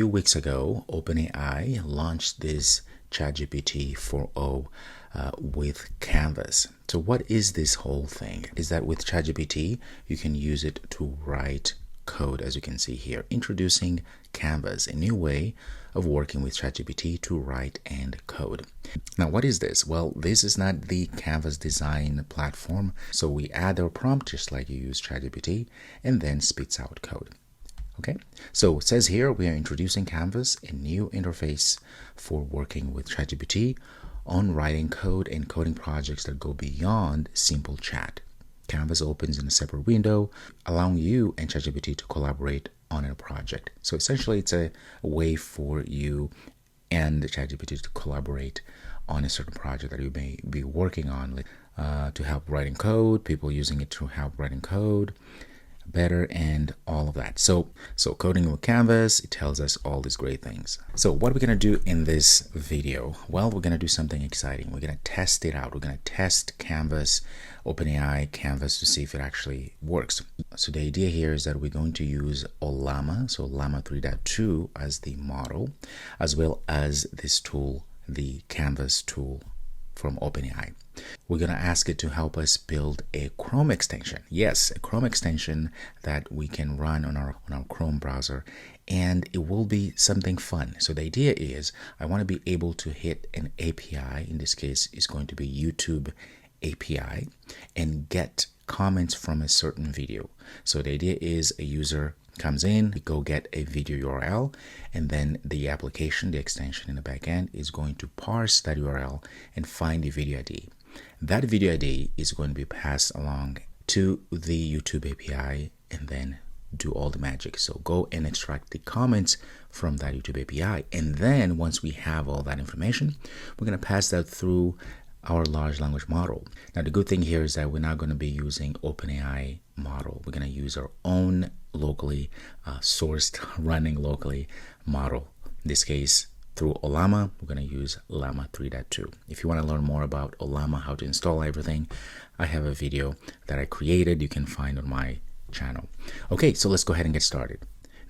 few weeks ago, OpenAI launched this ChatGPT 4.0 with Canvas. So what is this whole thing? Is that with ChatGPT, you can use it to write code, as you can see here, introducing Canvas, a new way of working with ChatGPT to write and code. Now, what is this? Well, this is not the Canvas design platform. So we add our prompt just like you use ChatGPT and then spits out code. Okay, so it says here we are introducing Canvas, a new interface for working with ChatGPT on writing code and coding projects that go beyond simple chat. Canvas opens in a separate window, allowing you and ChatGPT to collaborate on a project. So essentially, it's a way for you and ChatGPT to collaborate on a certain project that you may be working on to help writing code, people using it to help writing code better, and all of that. So coding with Canvas, it tells us all these great things. So what are we going to do in this video? Well, we're going to do something exciting. We're going to test it out. We're going to test Canvas, OpenAI Canvas, to see if it actually works. So the idea here is that we're going to use Ollama, so Llama 3.2 as the model, as well as this tool, the Canvas tool from OpenAI. We're going to ask it to help us build a Chrome extension. Yes, a Chrome extension that we can run on our Chrome browser, and it will be something fun. So the idea is I want to be able to hit an API. In this case, it's going to be YouTube API, and get comments from a certain video. So the idea is a user comes in, go get a video URL, and then the application, the extension in the backend, is going to parse that URL and find the video ID. That video ID is going to be passed along to the YouTube API and then do all the magic. So go and extract the comments from that YouTube API. And then once we have all that information, we're going to pass that through our large language model. Now, the good thing here is that we're not going to be using OpenAI model. We're going to use our own locally sourced, running locally model. In this case, through Ollama, we're going to use Llama 3.2. If you want to learn more about Ollama, how to install everything, I have a video that I created you can find on my channel. Okay, so let's go ahead and get started.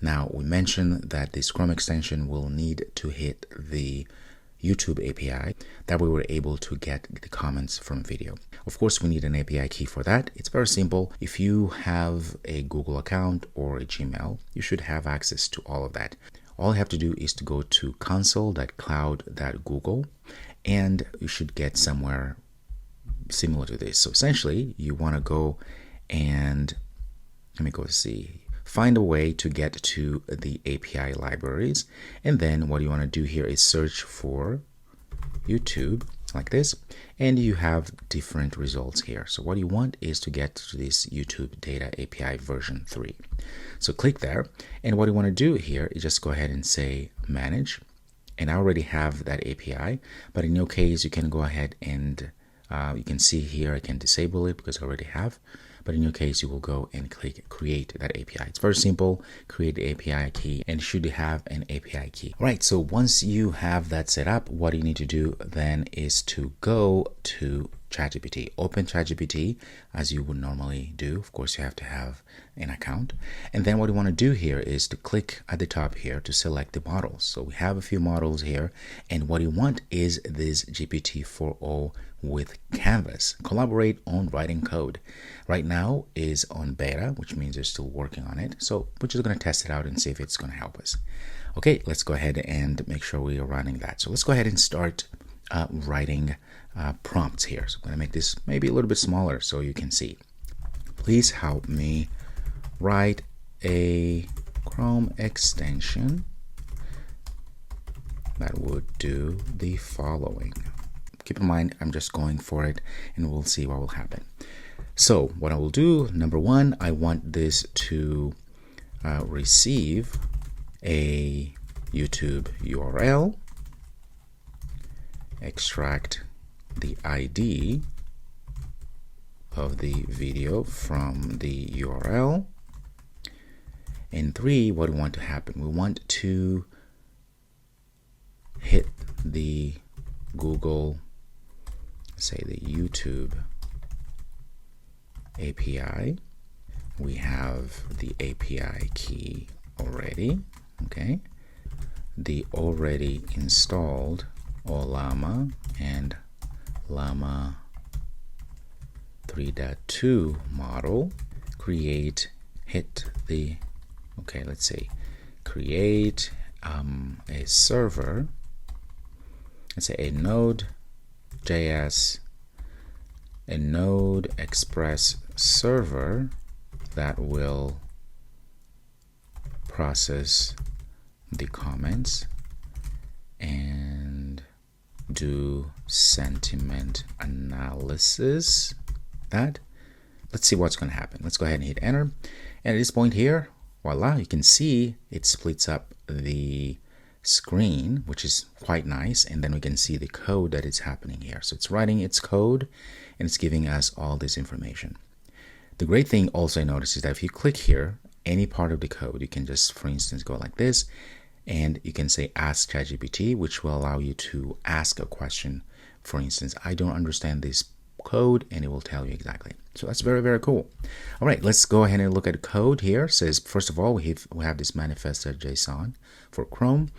Now, we mentioned that this Chrome extension will need to hit the YouTube API that we were able to get the comments from video. Of course, we need an API key for that. It's very simple. If you have a Google account or a Gmail, you should have access to all of that. All you have to do is to go to console.cloud.google, and you should get somewhere similar to this. So essentially, you want to go and find a way to get to the API libraries. And then what you want to do here is search for YouTube like this, and you have different results here. So what you want is to get to this YouTube Data API version 3. So click there, and what you want to do here is just go ahead and say manage. And I already have that API, but in your case, you can go ahead and you can see here I can disable it because I already have. But in your case, you will go and click create that API. It's very simple. Create the API key, and should have an API key. All right, so once you have that set up, what you need to do then is to go to ChatGPT. Open ChatGPT as you would normally do. Of course, you have to have an account. And then what you want to do here is to click at the top here to select the models. So we have a few models here, and what you want is this GPT 4.0 with Canvas. Collaborate on writing code. Right now is on beta, which means they're still working on it. So we're just going to test it out and see if it's going to help us. Okay, let's go ahead and make sure we are running that. So let's go ahead and start writing prompts here. So I'm going to make this maybe a little bit smaller so you can see. Please help me write a Chrome extension that would do the following. Keep in mind, I'm just going for it, and we'll see what will happen. So what I will do, number one, I want this to receive a YouTube URL, extract the ID of the video from the URL. And 3, what we want to happen? We want to hit the Google, say the YouTube API. We have the API key already. Okay. the already installed Llama and Llama 3.2 model, let's say create a server, let's say a Node.js, a Node Express server that will process the comments and do sentiment analysis. Let's see what's going to happen. Let's go ahead and hit enter. And at this point here, voila, you can see it splits up the screen, which is quite nice. And then we can see the code that is happening here. So it's writing its code and it's giving us all this information. The great thing also I noticed is that if you click here, any part of the code, you can just, for instance, go like this, and you can say ask ChatGPT, which will allow you to ask a question. For instance, I don't understand this code, and it will tell you exactly. So that's very, very cool. All right, let's go ahead and look at the code here. It says, first of all, we have this manifest.json for Chrome.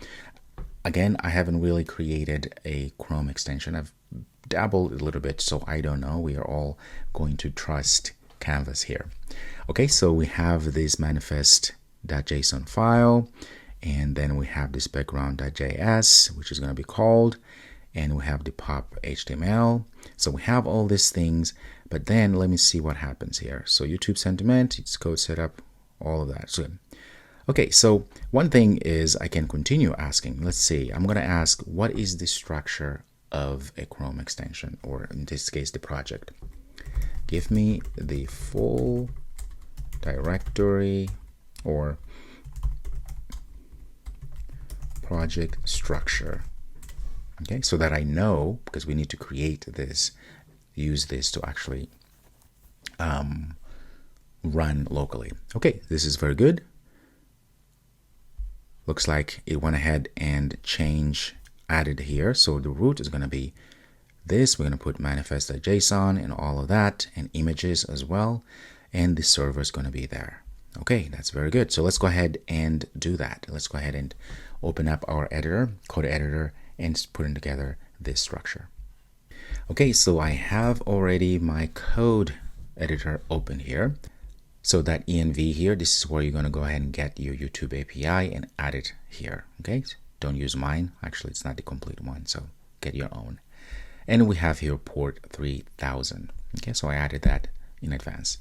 Again, I haven't really created a Chrome extension. I've dabbled a little bit, so I don't know. We are all going to trust Canvas here. Okay, so we have this manifest.json file, and then we have this background.js, which is going to be called, and we have the pop HTML. So we have all these things, but then let me see what happens here. So YouTube sentiment, it's code setup, all of that. So, okay, so one thing is I can continue asking. Let's see, I'm going to ask, what is the structure of a Chrome extension, or in this case, the project? Give me the full directory or project structure. Okay, so that I know, because we need to create this, use this to actually run locally. Okay, this is very good. Looks like it went ahead and added here. So the root is going to be this. We're going to put manifest.json and all of that, and images as well. And the server is going to be there. Okay, that's very good. So let's go ahead and do that. Let's go ahead and open up our editor, code editor, and putting together this structure. Okay, so I have already my code editor open here. So that env here, this is where you're going to go ahead and get your YouTube API and add it here. Okay, don't use mine. Actually, it's not the complete one, so get your own. And we have here port 3000. Okay, so I added that in advance.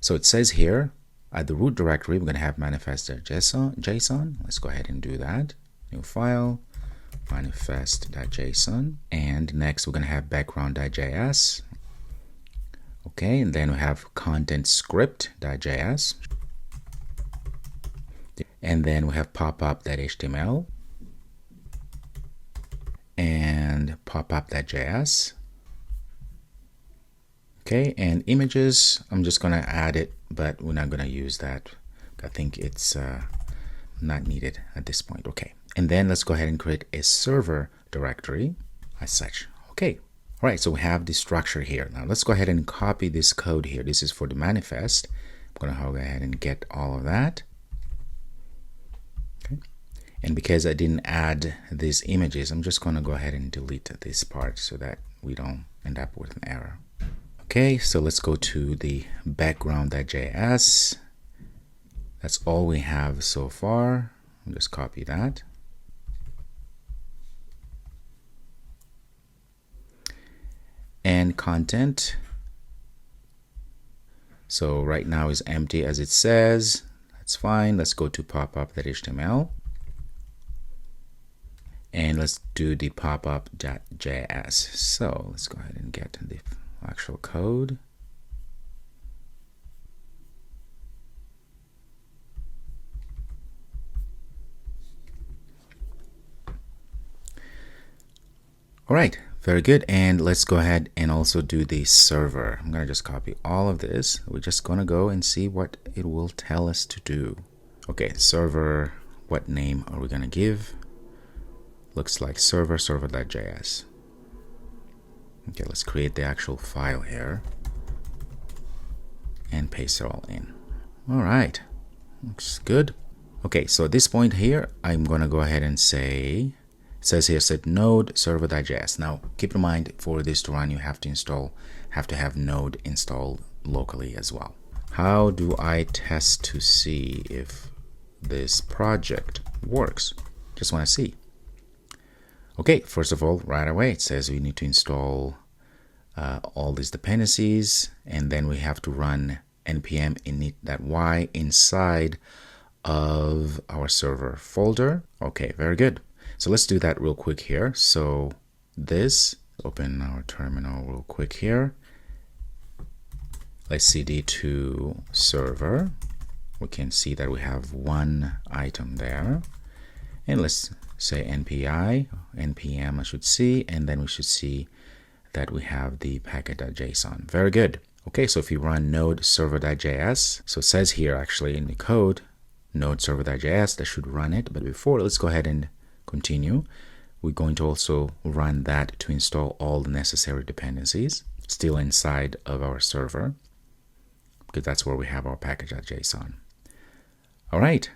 So it says here at the root directory, we're going to have manifest.json. Let's go ahead and do that. New file, manifest.json. And next we're going to have background.js. Okay, and then we have content script.js. And then we have popup.html and popup.js. Okay, and images, I'm just going to add it, but we're not going to use that. I think it's not needed at this point. Okay, and then let's go ahead and create a server directory as such. Okay, all right, so we have the structure here. Now let's go ahead and copy this code here. This is for the manifest. I'm going to go ahead and get all of that. Okay, and because I didn't add these images, I'm just going to go ahead and delete this part so that we don't end up with an error. Okay, so let's go to the background.js. That's all we have so far. I'll just copy that. And content. So right now is empty as it says. That's fine. Let's go to popup.html. And let's do the popup.js. So let's go ahead and get the actual code. All right, very good. And let's go ahead and also do the server. I'm going to just copy all of this. We're just going to go and see what it will tell us to do. Okay, server, what name are we going to give? Looks like server.js. Okay, let's create the actual file here and paste it all in. All right, looks good. Okay, so at this point here, I'm going to go ahead and say, it says here set node server.js. Now, keep in mind for this to run, you have to have node installed locally as well. How do I test to see if this project works? Just want to see. Okay, first of all, right away, it says we need to install all these dependencies, and then we have to run npm init.y inside of our server folder. Okay, very good. So let's do that real quick here. So this, open our terminal real quick here. Let's cd to server. We can see that we have one item there. And let's say npm I should see, and then we should see that we have the packet.json. Very good. Okay, so if you run node server.js, so it says here actually in the code, node server.js, that should run it. But before, let's go ahead and continue. We're going to also run that to install all the necessary dependencies still inside of our server, because that's where we have our package.json. All right,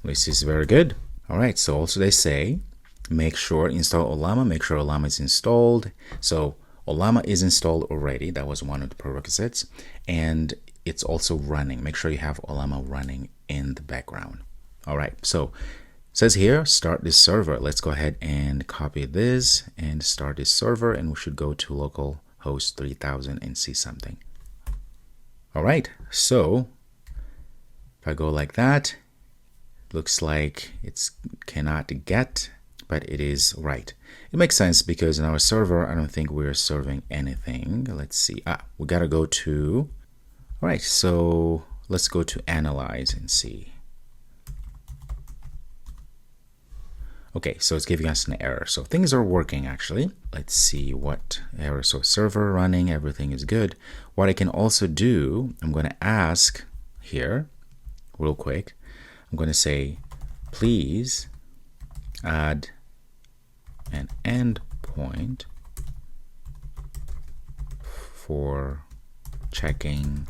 this is very good. All right, so also they say, make sure install Ollama, make sure Ollama is installed. So Ollama is installed already. That was one of the prerequisites. And it's also running. Make sure you have Ollama running in the background. All right, so it says here, start this server. Let's go ahead and copy this and start this server, and we should go to localhost 3000 and see something. All right, so if I go like that, looks like it's cannot get, but it is right. It makes sense because in our server, I don't think we're serving anything. Let's see. We got to go to, all right, so let's go to analyze and see. Okay, so it's giving us an error. So things are working actually. Let's see what error. So server running, everything is good. What I can also do, I'm going to ask here real quick. I'm going to say, please add an endpoint for checking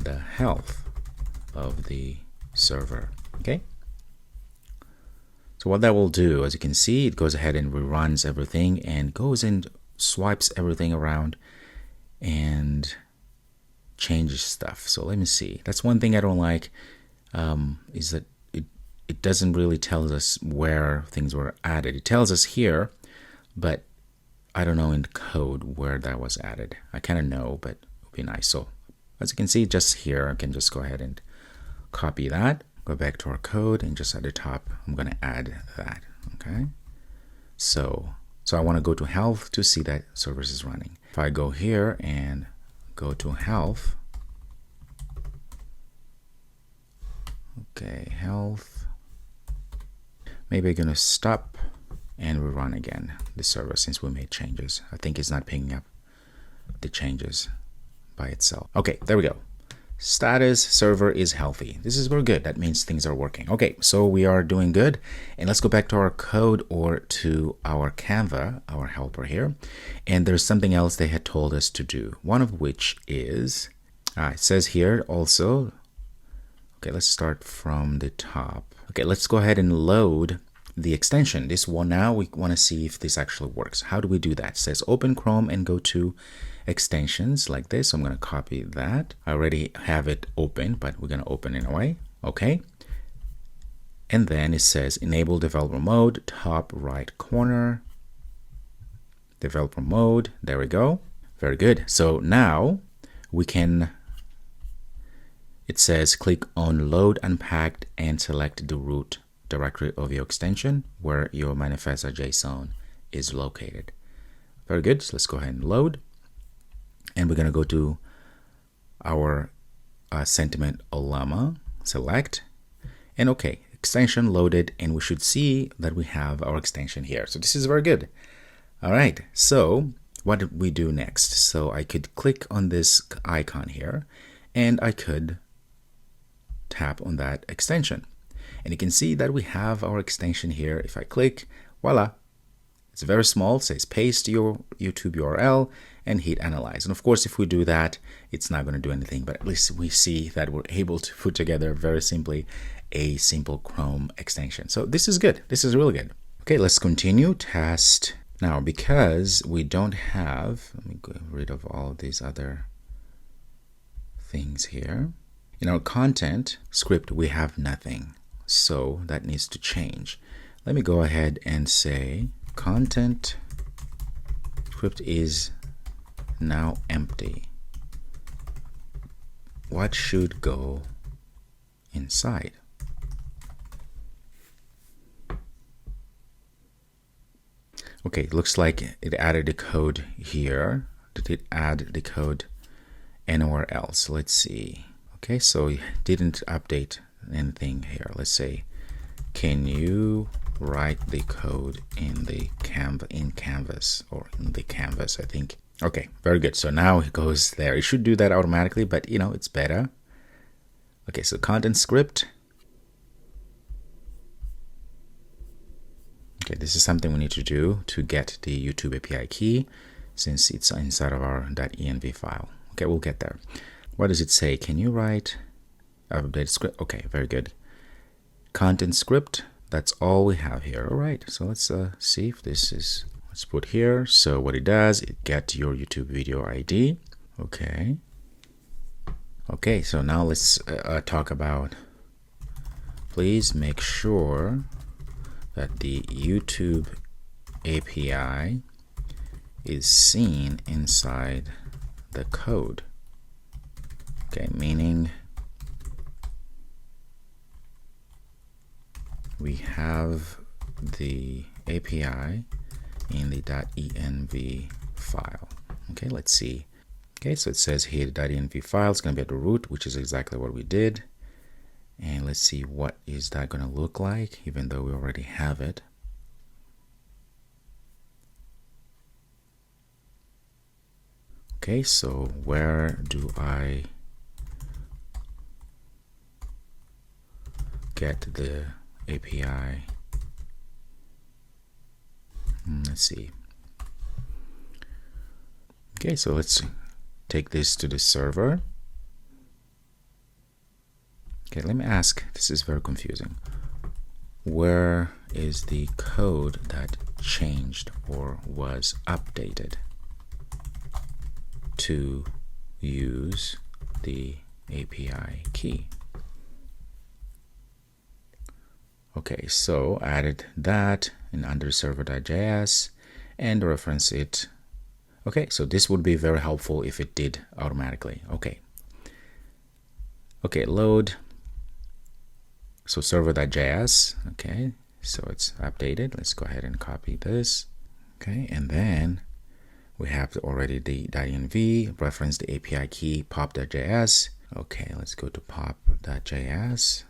the health of the server. Okay. So what that will do, as you can see, it goes ahead and reruns everything and goes and swipes everything around and changes stuff. So let me see. That's one thing I don't like, is that it doesn't really tell us where things were added. It tells us here, but I don't know in the code where that was added. I kind of know, but it would be nice. So as you can see, just here, I can just go ahead and copy that, go back to our code, and just at the top, I'm going to add that. Okay. So I want to go to health to see that service is running. If I go here and go to health, okay, health, maybe I'm going to stop and rerun again the server since we made changes. I think it's not picking up the changes by itself. Okay, there we go. Status server is healthy. This is very good. That means things are working. Okay, so we are doing good. And let's go back to our code or to our Canva, our helper here. And there's something else they had told us to do. One of which is, it says here also, okay, let's start from the top. Okay, let's go ahead and load the extension. This one now, we want to see if this actually works. How do we do that? It says open Chrome and go to extensions like this. So I'm going to copy that. I already have it open, but we're going to open it anyway. Okay. And then it says enable developer mode, top right corner, developer mode. There we go. Very good. So now we can, it says click on load unpacked and select the root directory of your extension where your manifest.json is located. Very good. So let's go ahead and load. And we're going to go to our sentiment Ollama, select, and okay, extension loaded, and we should see that we have our extension here. So this is very good. All right, so what did we do next? So I could click on this icon here, and I could tap on that extension. And you can see that we have our extension here. If I click, voila, It's very small. It says paste your YouTube URL and hit analyze. And of course, if we do that, it's not going to do anything, but at least we see that we're able to put together very simply a simple Chrome extension. So this is good. This is really good. Okay, let's continue. Test. Now, because we don't have, let me get rid of all of these other things here. In our content script, we have nothing. So that needs to change. Let me go ahead and say content script is now empty. What should go inside? Okay, it looks like it added the code here. Did it add the code anywhere else? Let's see. Okay, so it didn't update anything here. Let's say, can you write the code in the Canvas or in the Canvas, I think. Okay, very good. So now it goes there. It should do that automatically, but you know, it's better. Okay, so content script. Okay, this is something we need to do to get the YouTube API key since it's inside of our .env file. Okay, we'll get there. What does it say? Can you write update script? Okay, very good. Content script. That's all we have here. All right, so let's see if this is, let's put here. So what it does, it gets your YouTube video ID. Okay. Okay, so now let's talk about, please make sure that the YouTube API is seen inside the code. Okay, meaning we have the API in the .env file. Okay, let's see. Okay, so it says here the .env file is going to be at the root, which is exactly what we did. And let's see what is that going to look like, even though we already have it. Okay, so where do I get the API? Let's see. Okay, so let's take this to the server. Okay, let me ask, this is very confusing. Where is the code that changed or was updated to use the API key? Okay, so I added that in under server.js and reference it. Okay, so this would be very helpful if it did automatically. Okay. Okay, load. So server.js. Okay, so it's updated. Let's go ahead and copy this. Okay, and then we have already the .env, reference the API key, pop.js. Okay, let's go to pop.js.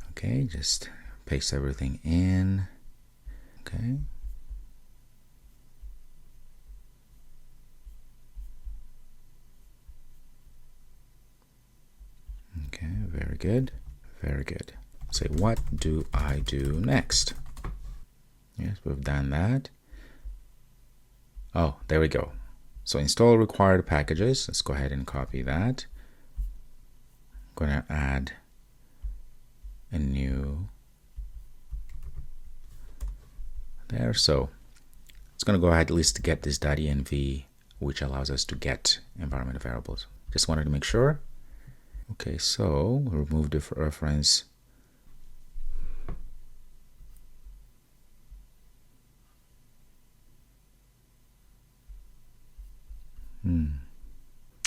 Okay, just paste everything in. Okay. Okay, very good. Very good. Say, what do I do next? Yes, we've done that. Oh, there we go. So install required packages. Let's go ahead and copy that. I'm going to add a new there. So it's going to go ahead at least to get this .env, which allows us to get environment variables. Just wanted to make sure. Okay, so remove the reference.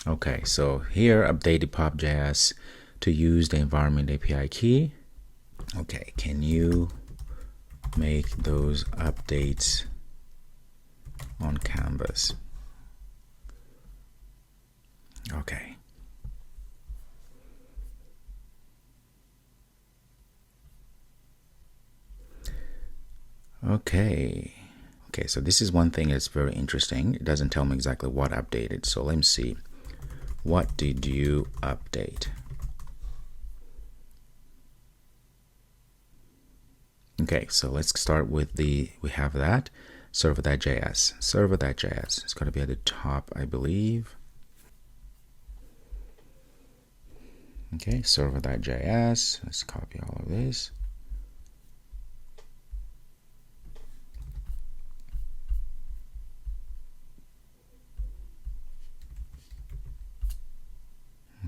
Okay, so here update the pop.js to use the environment API key. Okay, can you make those updates on Canvas? Okay. Okay, so this is one thing that's very interesting. It doesn't tell me exactly what updated. So let me see. What did you update? Okay, so let's start with we have that server.js. Server.js. It's going to be at the top, I believe. Okay, server.js. Let's copy all of this.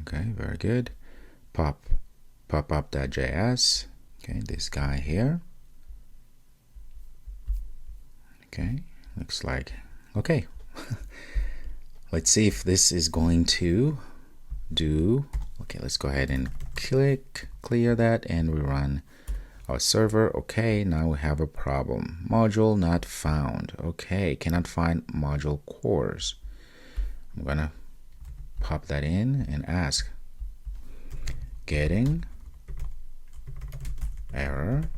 Okay, very good. Pop-up.js. Okay, this guy here. Okay, looks like okay. Let's see if this is going to do. Okay, let's go ahead and clear that, and we run our server. Okay, now we have a problem. Module not found. Okay, cannot find module cores. I'm gonna pop that in and ask getting error.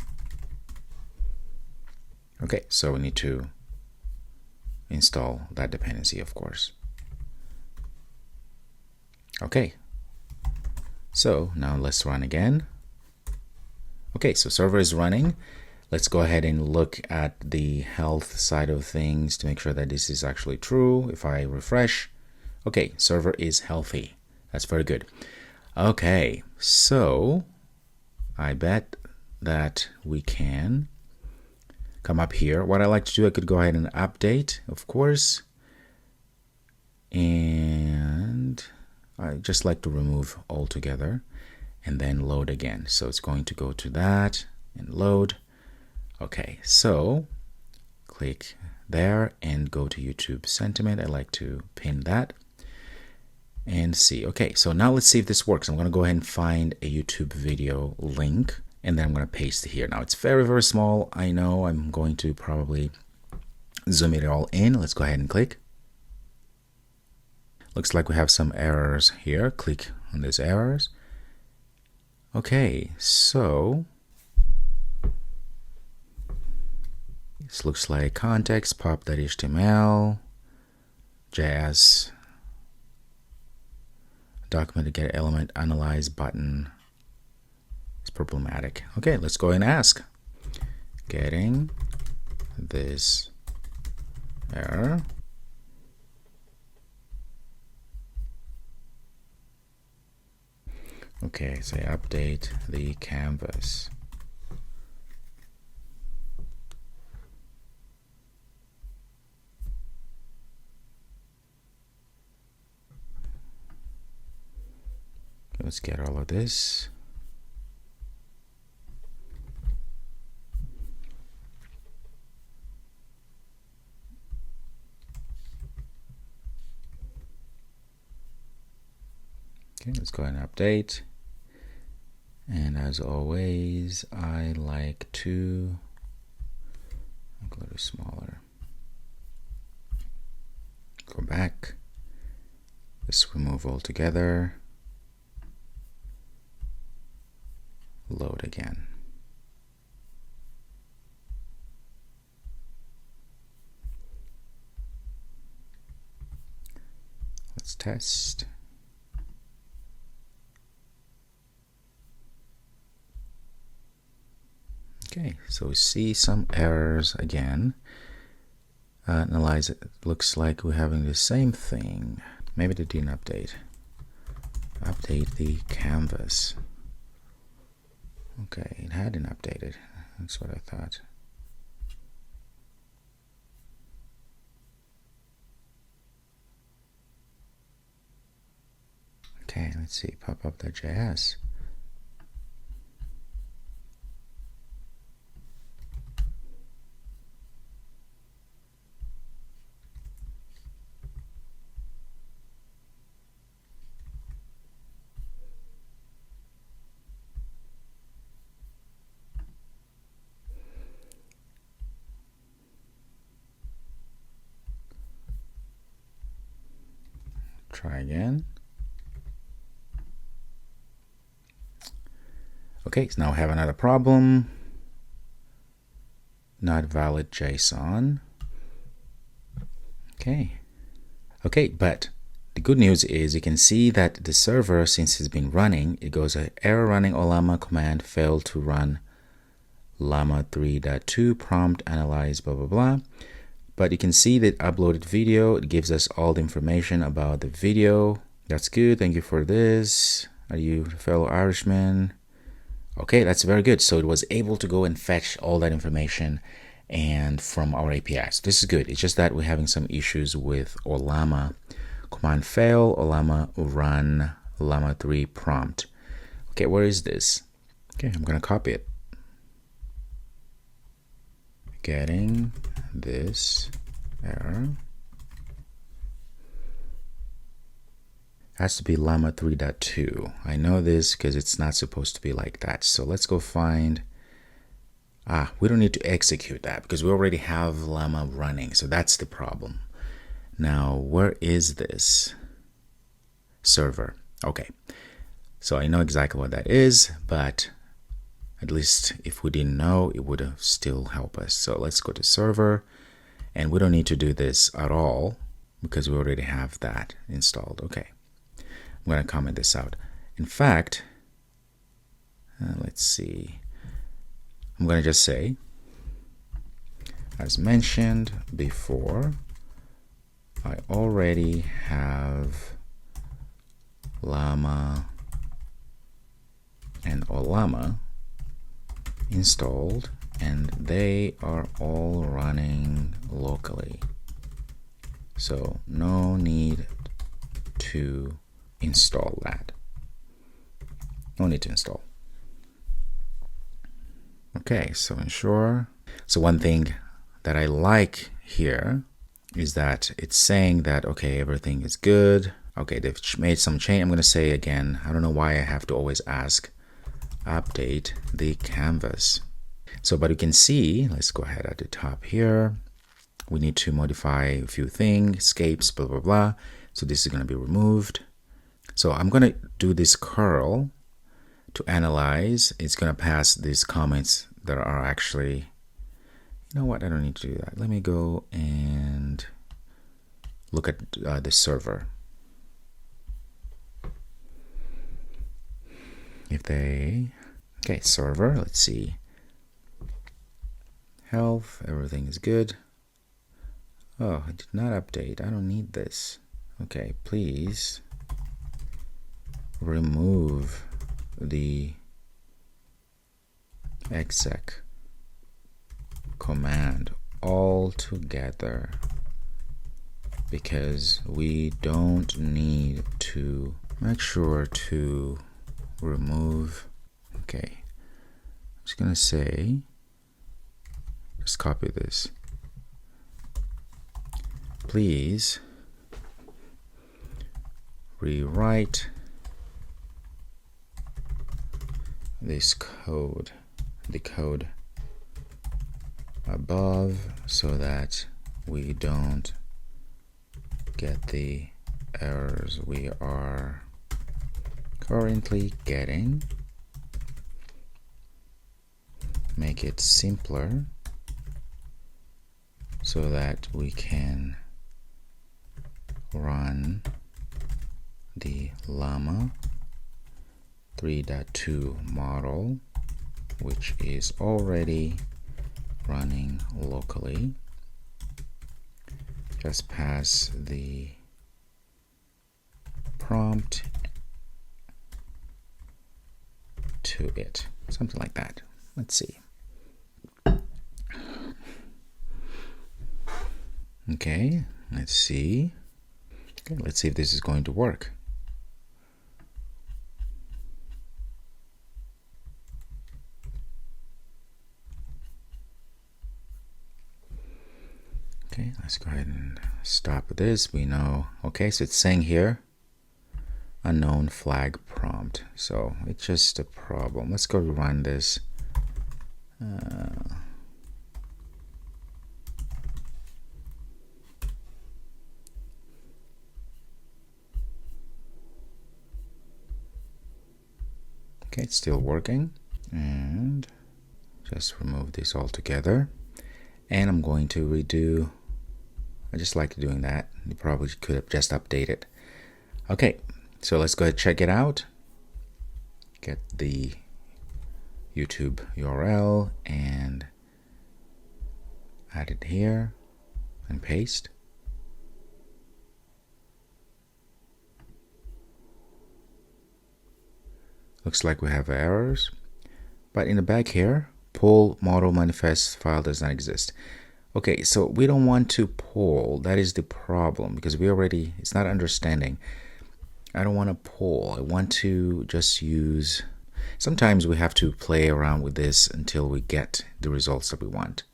Okay, so we need to install that dependency, of course. Okay, so now let's run again. Okay, so server is running. Let's go ahead and look at the health side of things to make sure that this is actually true. If I refresh, okay, server is healthy. That's very good. Okay, so I bet that we can come up here. What I like to do, I could go ahead and update, of course, and I just like to remove altogether and then load again. So it's going to go to that and load. Okay, so click there and go to YouTube sentiment. I like to pin that and see. Okay, so now let's see if this works. I'm going to go ahead and find a YouTube video link, and then I'm going to paste it here. Now it's very, very small. I know I'm going to probably zoom it all in. Let's go ahead and click. Looks like we have some errors here. Click on these errors. Okay, so this looks like context, pop.html, JS, document to get element analyze button. It's problematic. Okay, let's go and ask. Getting this error. Okay, say update the canvas. Okay, let's get all of this. Okay, let's go ahead and update. And as always, I like to make a little smaller. Go back. Just remove altogether. Load again. Let's test. Okay, so we see some errors again. Analyze it. Looks like we're having the same thing. Maybe they didn't update. Update the canvas. Okay, it hadn't updated. That's what I thought. Okay, let's see. Pop up the JS. Try again. Okay, so now we have another problem. Not valid JSON. Okay, but the good news is you can see that the server, since it's been running, it goes error running Olama command failed to run llama 3.2 prompt analyze blah blah blah. But you can see that uploaded video, it gives us all the information about the video. That's good. Thank you for this. Are you a fellow Irishman? Okay, that's very good. So it was able to go and fetch all that information and from our APIs. This is good. It's just that we're having some issues with Ollama command fail, Ollama run llama 3 prompt. Okay, where is this? Okay, I'm gonna copy it. Getting this error. Has to be llama 3.2. I know this because it's not supposed to be like that. So let's go find, we don't need to execute that because we already have llama running. So that's the problem. Now, where is this server? Okay, so I know exactly what that is, but at least if we didn't know, it would have still helped us. So let's go to server, and we don't need to do this at all because we already have that installed. Okay, I'm going to comment this out. In fact, let's see. I'm going to just say, as mentioned before, I already have llama and Ollama installed, and they are all running locally. So no need to install that. No need to install. Okay, so ensure. So one thing that I like here is that it's saying that, okay, everything is good. Okay, they've made some change. I'm going to say again, I don't know why I have to always ask, update the canvas. So, but you can see, let's go ahead at the top here. We need to modify a few things, escapes, blah, blah, blah. So this is going to be removed. So I'm going to do this curl to analyze. It's going to pass these comments that are actually, you know what, I don't need to do that. Let me go and look at the server. If they, okay, server, let's see. Health, everything is good. Oh, I did not update. I don't need this. Okay, please remove the exec command altogether because we don't need to. Make sure to remove. Okay, I'm just gonna say, just copy this. Please rewrite this code, the code above, so that we don't get the errors we are currently getting. Make it simpler so that we can run the llama 3.2 model, which is already running locally. Just pass the prompt to it, something like that. Let's see. Okay, let's see. Okay, let's see if this is going to work. Okay, let's go ahead and stop this. We know, okay, so it's saying here, unknown flag prompt. So it's just a problem. Let's go run this. Okay, it's still working. And just remove this altogether. And I'm going to redo. I just like doing that. You probably could have just updated. Okay, so let's go ahead and check it out. Get the YouTube URL and add it here and paste. Looks like we have errors, but in the back here, pull model manifest file does not exist. Okay, so we don't want to pull. That is the problem, because it's not understanding. I don't want to pull. I want to just use, sometimes we have to play around with this until we get the results that we want.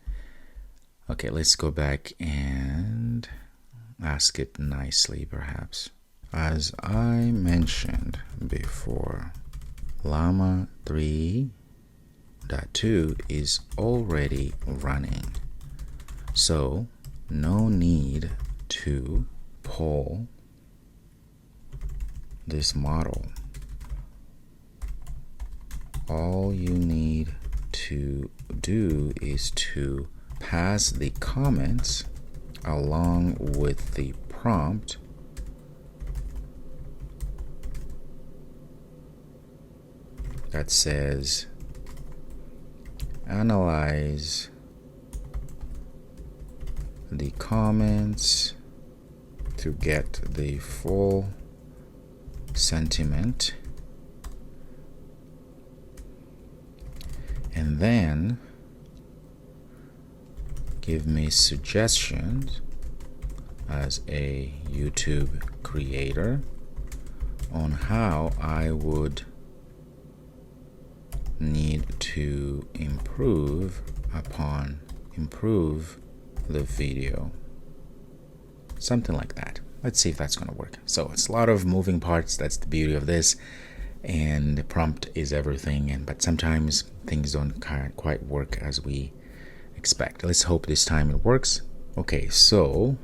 Okay, let's go back and ask it nicely, perhaps. As I mentioned before, Llama 3.2 is already running, so no need to pull this model. All you need to do is to pass the comments along with the prompt that says analyze the comments to get the full sentiment, and then give me suggestions as a YouTube creator on how I would need to improve the video. Something like that. Let's see if that's going to work. So it's a lot of moving parts. That's the beauty of this. And the prompt is everything. But sometimes things don't quite work as we expect. Let's hope this time it works. Okay, so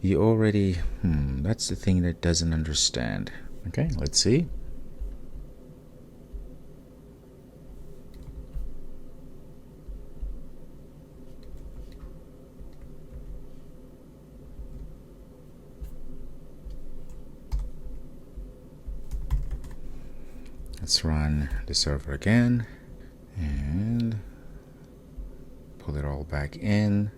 you already, that's the thing that doesn't understand. Okay, let's see. Let's run the server again and pull it all back in.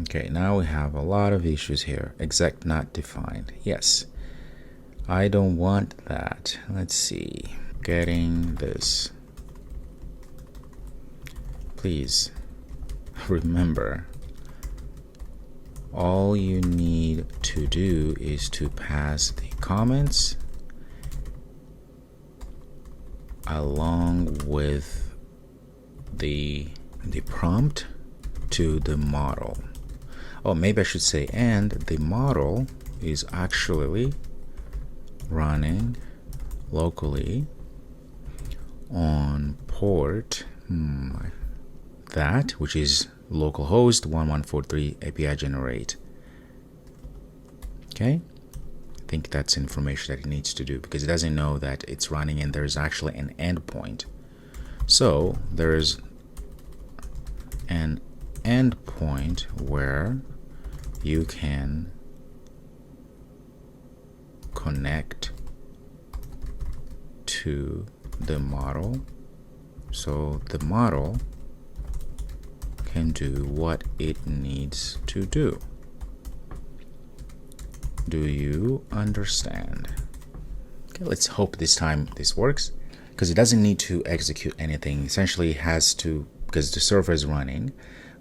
Okay, now we have a lot of issues here. Exec not defined. Yes, I don't want that. Let's see. Getting this. Please remember, all you need to do is to pass the comments along with the prompt to the model. Oh, maybe I should say, and the model is actually running locally on port that, which is localhost 1143 API generate. Okay, I think that's information that it needs to do, because it doesn't know that it's running and there's actually an endpoint. So there's an endpoint where you can connect to the model, so the model can do what it needs to do. Do you understand? Okay, let's hope this time this works, because it doesn't need to execute anything. Essentially, it has to, because the server is running,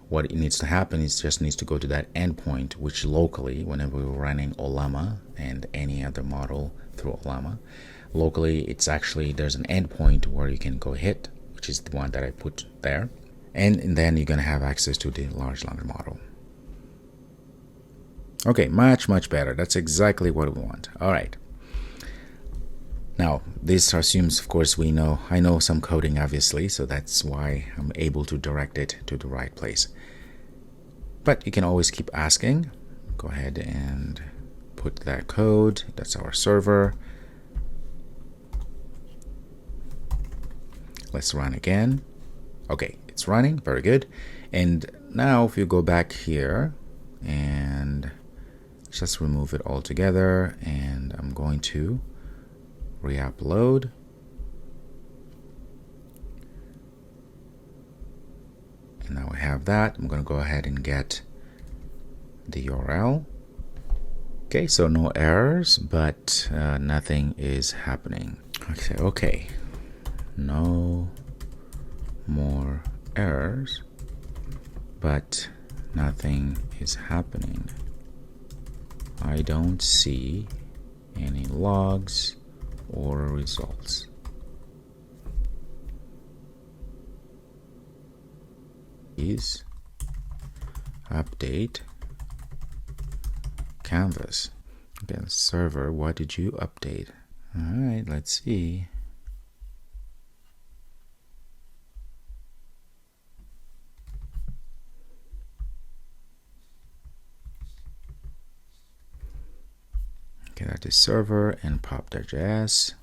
what it needs to happen is just needs to go to that endpoint, which locally, whenever we're running Ollama and any other model through Ollama, locally it's actually, there's an endpoint where you can go hit, which is the one that I put there. And then you're going to have access to the large language model. Okay, much better. That's exactly what we want. All right. Now, this assumes, of course, I know some coding, obviously, so that's why I'm able to direct it to the right place. But you can always keep asking. Go ahead and put that code. That's our server. Let's run again. Okay, it's running. Very good. And now if you go back here and Just remove it altogether, and I'm going to re-upload. And now we have that. I'm going to go ahead and get the URL. Okay, so no errors, but nothing is happening. Okay, no more errors, but nothing is happening. I don't see any logs or results. Please update Canvas. Okay, server, what did you update? All right, let's see. Okay, that is server and pop.js.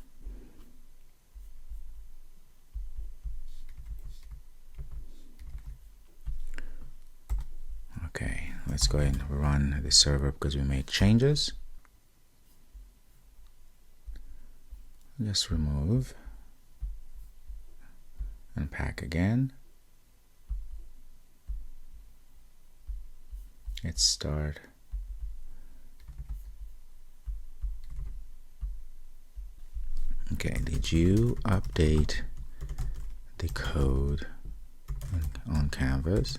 Okay, let's go ahead and run the server because we made changes. Just remove, unpack again. Let's start. Okay, did you update the code on Canvas?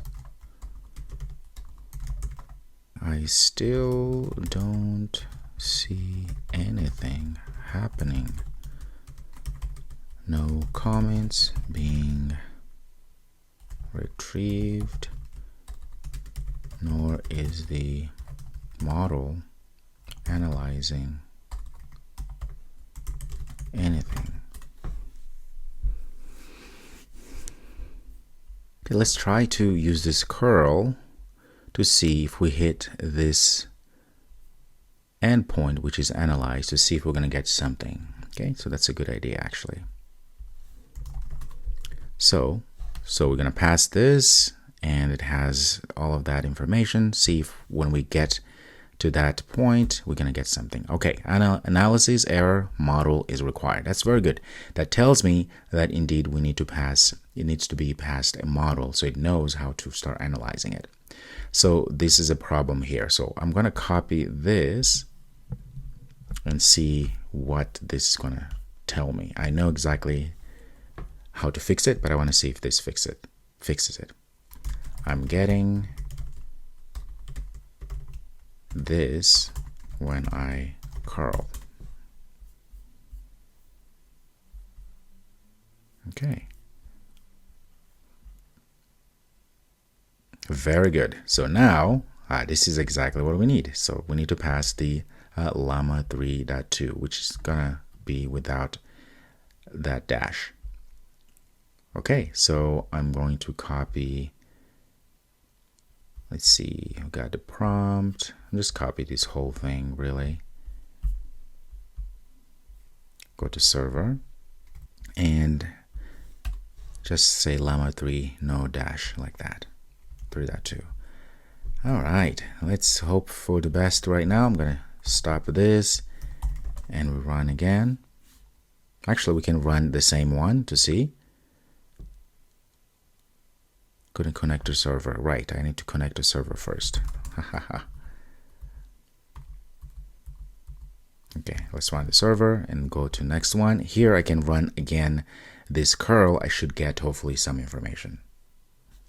I still don't see anything happening. No comments being retrieved, nor is the model analyzing anything. Okay, let's try to use this curl to see if we hit this endpoint, which is analyzed, to see if we're going to get something. Okay, so that's a good idea actually. So we're going to pass this, and it has all of that information. See if when we get to that point, we're going to get something. Okay, analysis error model is required. That's very good. That tells me that indeed we need to pass, it needs to be passed a model so it knows how to start analyzing it. So this is a problem here. So I'm going to copy this and see what this is going to tell me. I know exactly how to fix it, but I want to see if this fixes it. I'm getting this when I curl. Okay. Very good. So now this is exactly what we need. So we need to pass the llama 3.2, which is gonna be without that dash. Okay, so I'm going to copy. Let's see, I've got the prompt. I'll just copy this whole thing really. Go to server and just say llama 3 no dash like that. 3.2. All right, let's hope for the best right now. I'm gonna stop this and we run again. Actually, we can run the same one to see. Couldn't connect to server. Right, I need to connect to server first. Okay, let's run the server and go to next one. Here I can run again this curl. I should get hopefully some information.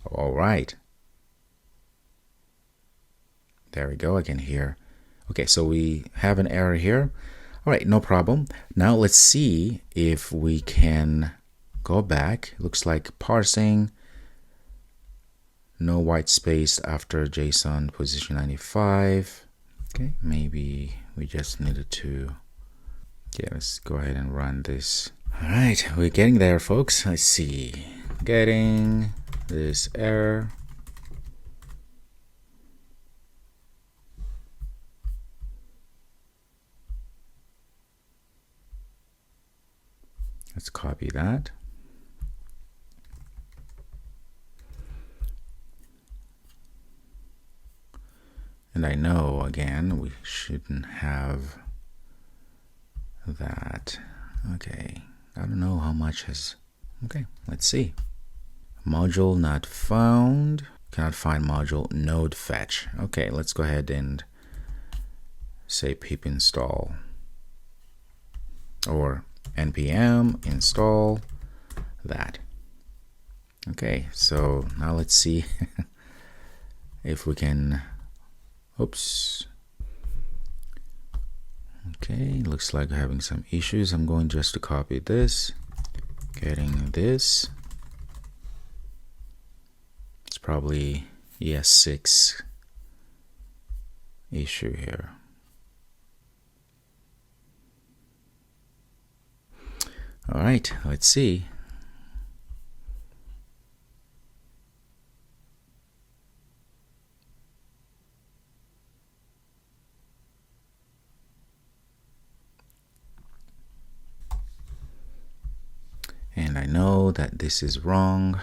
All right. There we go, I can hear. Okay, so we have an error here. All right, no problem. Now let's see if we can go back. Looks like parsing. No white space after JSON position 95. Okay, maybe we just needed to. Okay, let's go ahead and run this. All right, we're getting there, folks. Let's see. Getting this error. Let's copy that. And I know, again, we shouldn't have that. Okay, I don't know how much has... Okay, let's see. Module not found. Cannot find module node fetch. Okay, let's go ahead and say pip install or npm install that. Okay, so now let's see if we can... Oops. Okay, looks like having some issues. I'm going just to copy this, getting this. It's probably ES6 issue here. All right, let's see. And I know that this is wrong.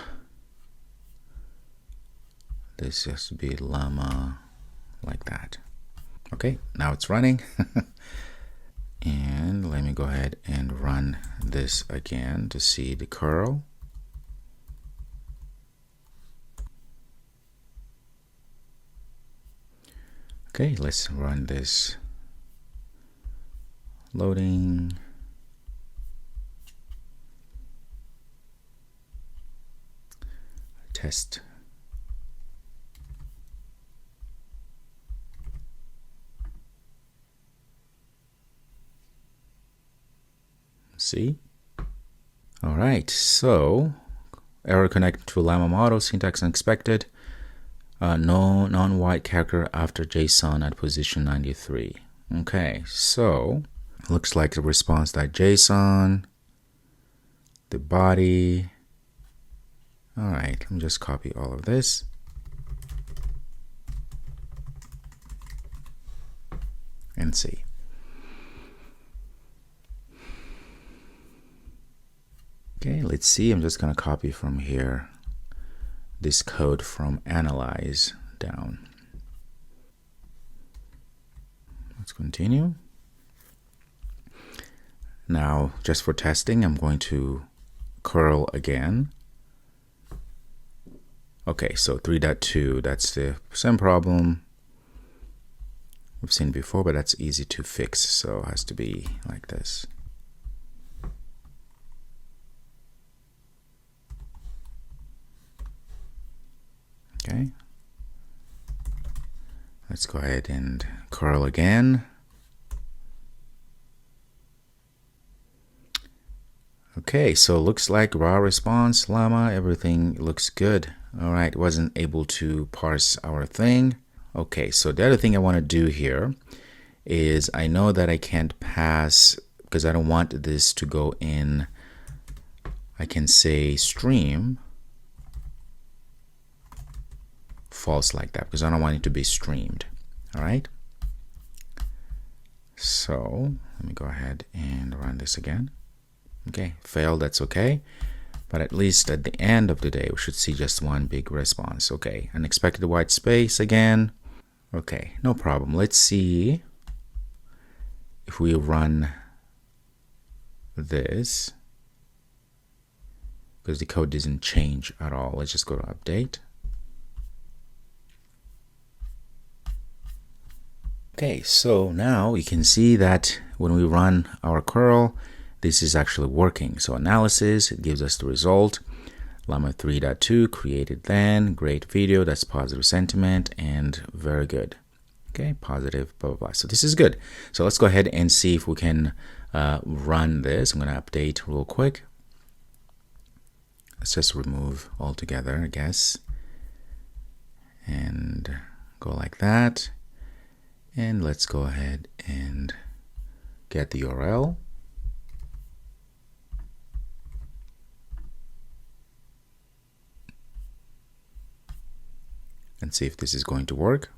This has to be llama like that. Okay, now it's running. And let me go ahead and run this again to see the curl. Okay, let's run this. Loading. Test. See? All right, so error connected to llama model, syntax unexpected. No non-white character after JSON at position 93. Okay, so looks like the response.json, the body. All right, let me just copy all of this. And see. Okay, let's see. I'm just going to copy from here this code from analyze down. Let's continue. Now, just for testing, I'm going to curl again. Okay, so 3.2, that's the same problem we've seen before, but that's easy to fix. So it has to be like this. Okay. Let's go ahead and curl again. Okay, so looks like raw response, llama, everything looks good. All right, wasn't able to parse our thing. Okay, so the other thing I want to do here is I know that I can't pass because I don't want this to go in. I can say stream false like that because I don't want it to be streamed. All right. So let me go ahead and run this again. Okay, failed, that's okay. But at least at the end of the day, we should see just one big response. Okay, unexpected white space again. Okay, no problem. Let's see if we run this because the code doesn't change at all. Let's just go to update. Okay, so now you can see that when we run our curl, this is actually working. So analysis, it gives us the result. Llama 3.2 created then, great video, that's positive sentiment and very good. Okay, positive, blah, blah, blah. So this is good. So let's go ahead and see if we can run this. I'm going to update real quick. Let's just remove altogether, I guess. And go like that. And let's go ahead and get the URL. And see if this is going to work.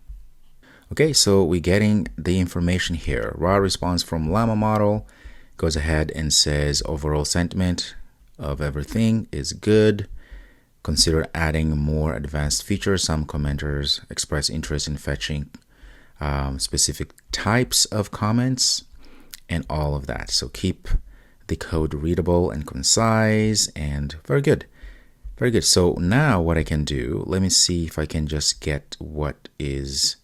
Okay, so we're getting the information here. Raw response from llama model goes ahead and says overall sentiment of everything is good. Consider adding more advanced features. Some commenters express interest in fetching specific types of comments, and all of that. So keep the code readable and concise, and very good. Very good. So now what I can do, let me see if I can just get what is,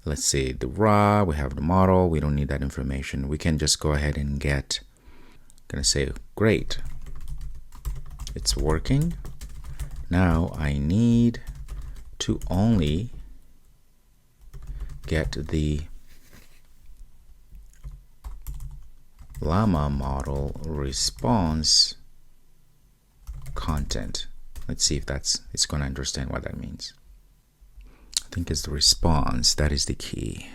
let's say, the raw. We have the model. We don't need that information. We can just go ahead and get, I'm going to say, great. It's working. Now I need to only get the llama model response content. Let's see if it's going to understand what that means. I think it's the response. That is the key.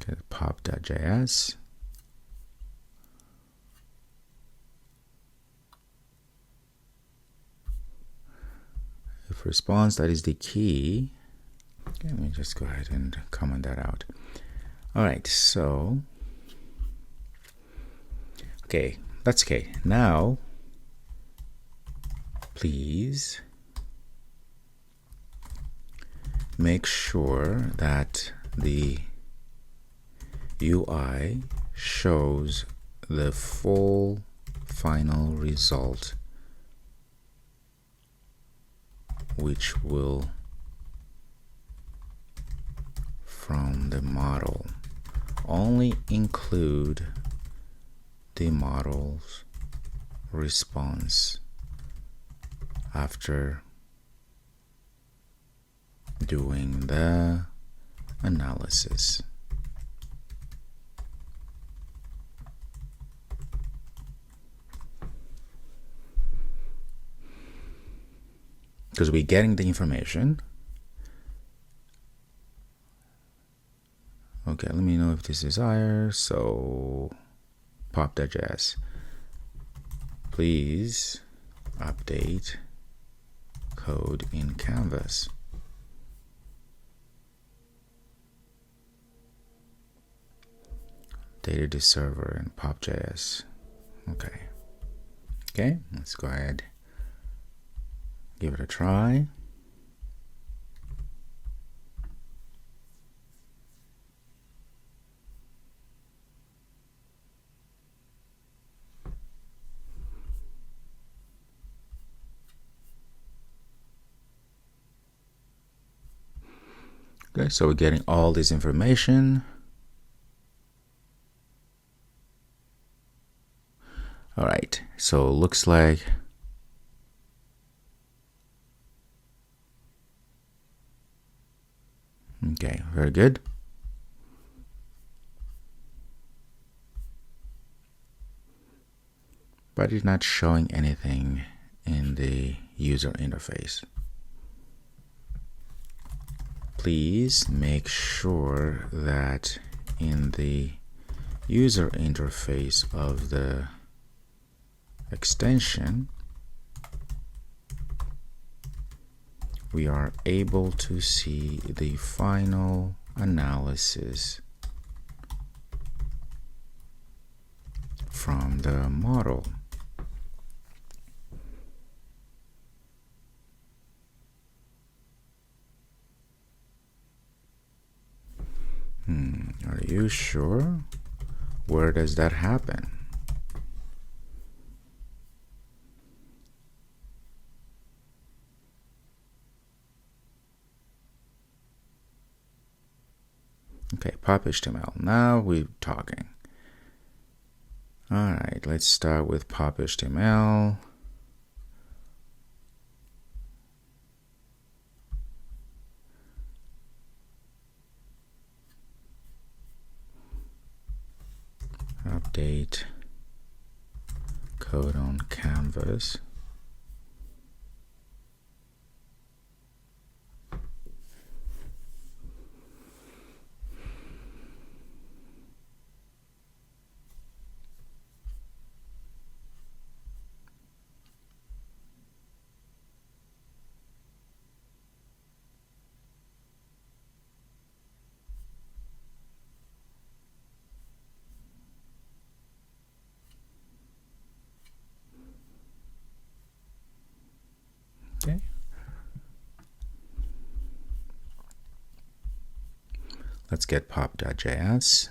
Okay, pop.js. If response, that is the key. Okay, let me just go ahead and comment that out. All right, so okay, that's okay. Now, please make sure that the UI shows the full final result, which will from the model. Only include the model's response after doing the analysis. Because we're getting the information. Okay, let me know if this is higher. So pop.js, please update code in Canvas. Data to server and pop.js. Okay, let's go ahead, give it a try. Okay, so we're getting all this information. All right, so looks like okay, very good. But it's not showing anything in the user interface. Please make sure that in the user interface of the extension, we are able to see the final analysis from the model. Are you sure? Where does that happen? Okay, pop HTML. Now we're talking. All right, let's start with pop HTML. Update code on Canvas. Let's get pop.js.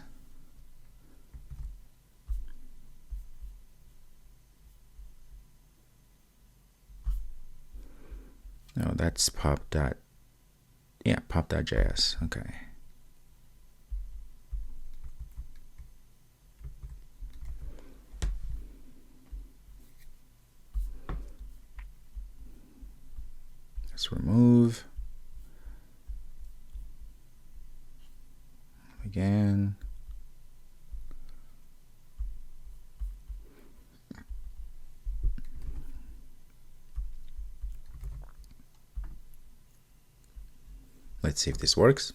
No, that's pop.js. Okay. Let's remove. Again. Let's see if this works.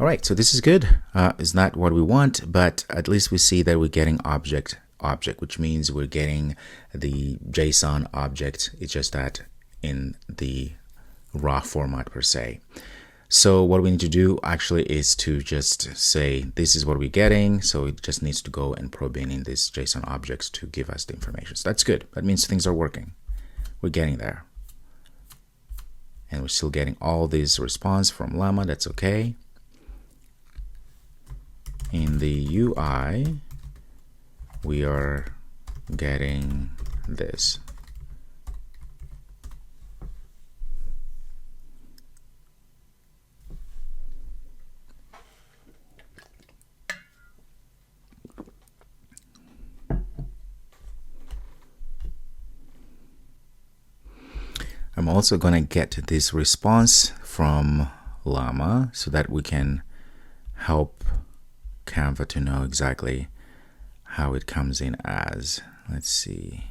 All right, so this is good. It's not what we want, but at least we see that we're getting object, which means we're getting the JSON object. It's just that in the raw format per se. So what we need to do actually is to just say this is what we're getting. So it just needs to go and probe in this JSON objects to give us the information. So that's good. That means things are working. We're getting there. And we're still getting all this response from Llama. That's okay. In the UI, we are getting this. I'm also going to get this response from Llama so that we can help Canva to know exactly how it comes in as. Let's see.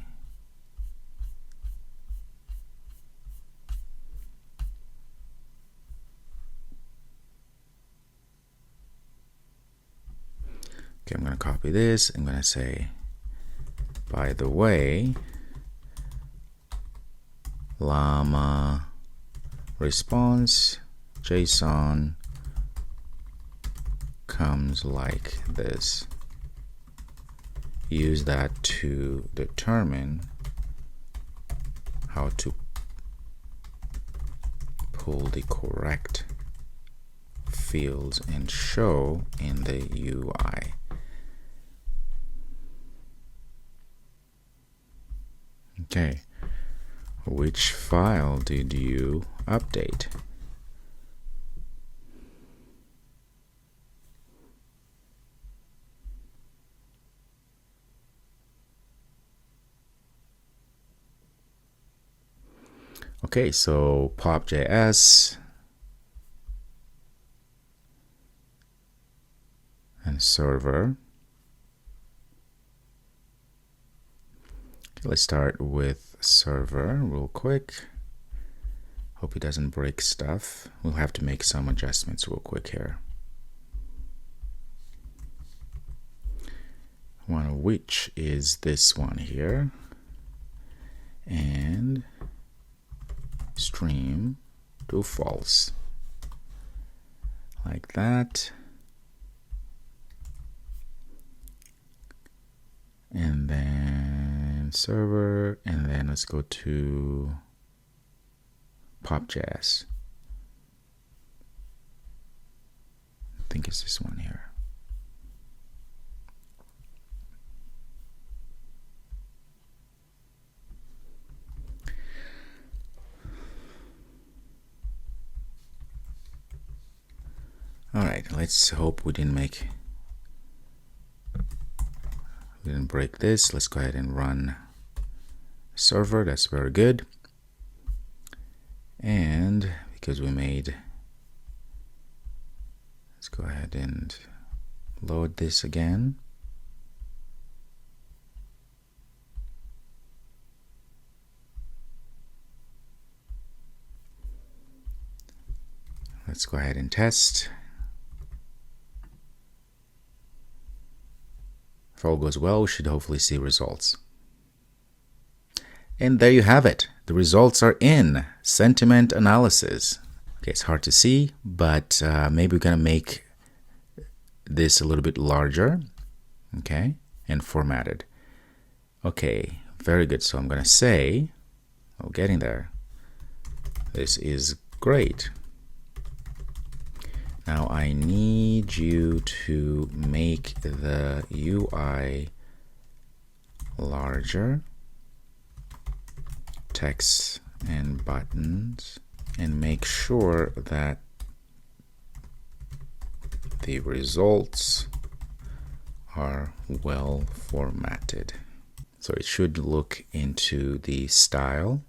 Okay, I'm going to copy this. I'm going to say, by the way, Llama response JSON comes like this. Use that to determine how to pull the correct fields and show in the UI. Okay. Which file did you update? Okay, so pop.js and server. Okay, let's start with server real quick. Hope it doesn't break stuff. We'll have to make some adjustments real quick here. One of which is this one here. And stream to false. Like that. And then server, and then let's go to pop.js. I think it's this one here. All right, let's hope we didn't break this. Let's go ahead and run server. That's very good. And because we made, let's go ahead and load this again. Let's go ahead and test. If all goes well, we should hopefully see results. And there you have it. The results are in. Sentiment analysis. Okay, it's hard to see, but maybe we're going to make this a little bit larger. Okay, and formatted. Okay, very good. So I'm going to say, oh, getting there. This is great. Now I need you to make the UI larger, text and buttons, and make sure that the results are well formatted. So it should look into the style.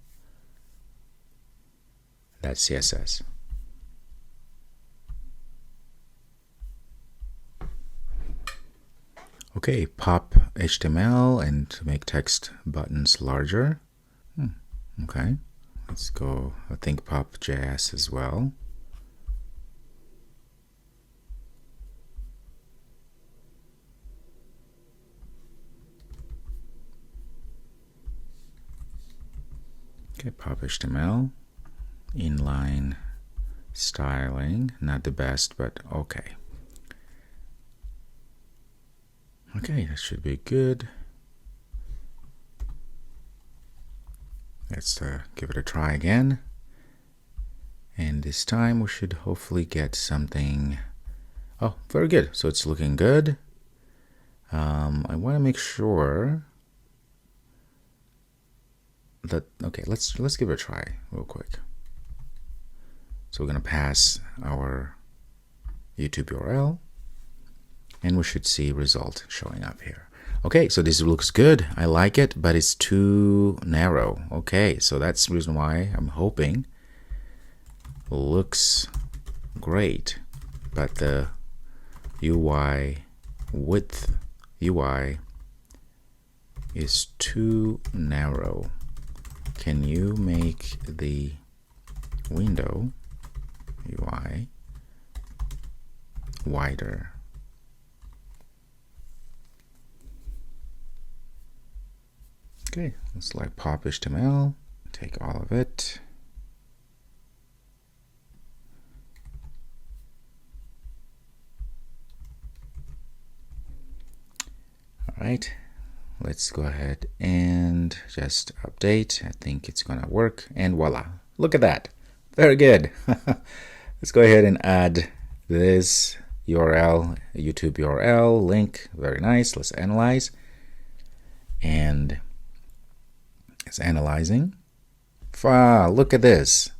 That's CSS. Okay, pop HTML and to make text buttons larger. Okay, let's go, I think pop JS as well. Okay, pop HTML, inline styling, not the best, but okay. Okay, that should be good. Let's give it a try again. And this time we should hopefully get something. Oh, very good. So it's looking good. I want to make sure that, okay, let's give it a try real quick. So we're going to pass our YouTube URL. And we should see result showing up here. Okay, so this looks good. I like it, but it's too narrow. Okay, so that's the reason why I'm hoping looks great, but the UI width UI is too narrow. Can you make the window UI wider? Okay, let's like pop HTML, take all of it. All right, let's go ahead and just update. I think it's gonna work, and voila, look at that. Very good. Let's go ahead and add this URL, YouTube URL link. Very nice. Let's analyze. And it's analyzing. Wow, look at this.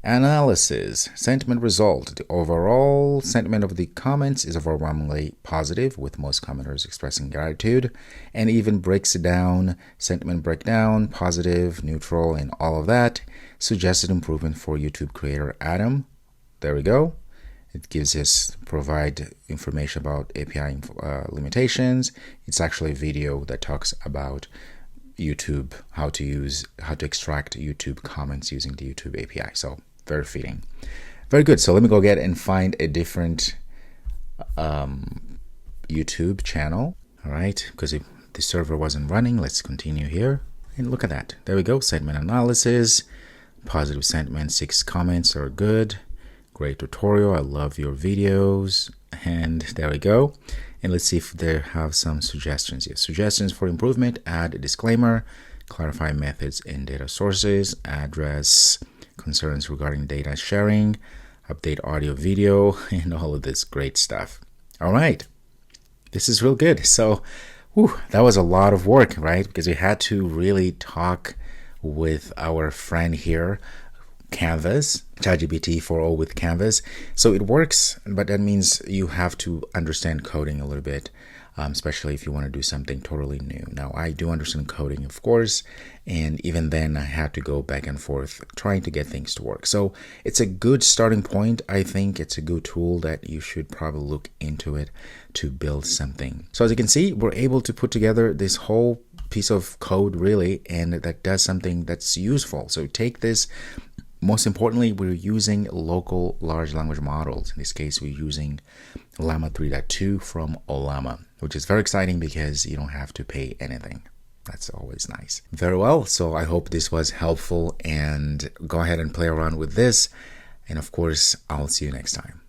Analysis, sentiment result. The overall sentiment of the comments is overwhelmingly positive, with most commenters expressing gratitude, and even breaks it down, sentiment breakdown, positive, neutral, and all of that. Suggested improvement for YouTube creator Adam. There we go. It gives us, provide information about API limitations. It's actually a video that talks about YouTube, how to extract YouTube comments using the YouTube API. So very fitting. Very good. So let me go get and find a different YouTube channel. All right, because if the server wasn't running, let's continue here. And look at that. There we go. Sentiment analysis, positive sentiment, 6 comments are good. Great tutorial. I love your videos. And there we go. And let's see if they have some suggestions here. Suggestions for improvement: add a disclaimer, clarify methods and data sources, address concerns regarding data sharing, update audio video, and all of this great stuff. All right, this is real good. So that was a lot of work, right? Because we had to really talk with our friend here, Canvas, ChatGPT 4.0 with Canvas. So it works, but that means you have to understand coding a little bit, especially if you want to do something totally new. Now, I do understand coding, of course, and even then I had to go back and forth trying to get things to work. So it's a good starting point. I think it's a good tool that you should probably look into it to build something. So as you can see, we're able to put together this whole piece of code really, and that does something that's useful. So take this. Most importantly, we're using local large language models. In this case, we're using Llama 3.2 from Ollama, which is very exciting because you don't have to pay anything. That's always nice. Very well. So I hope this was helpful, and go ahead and play around with this. And of course, I'll see you next time.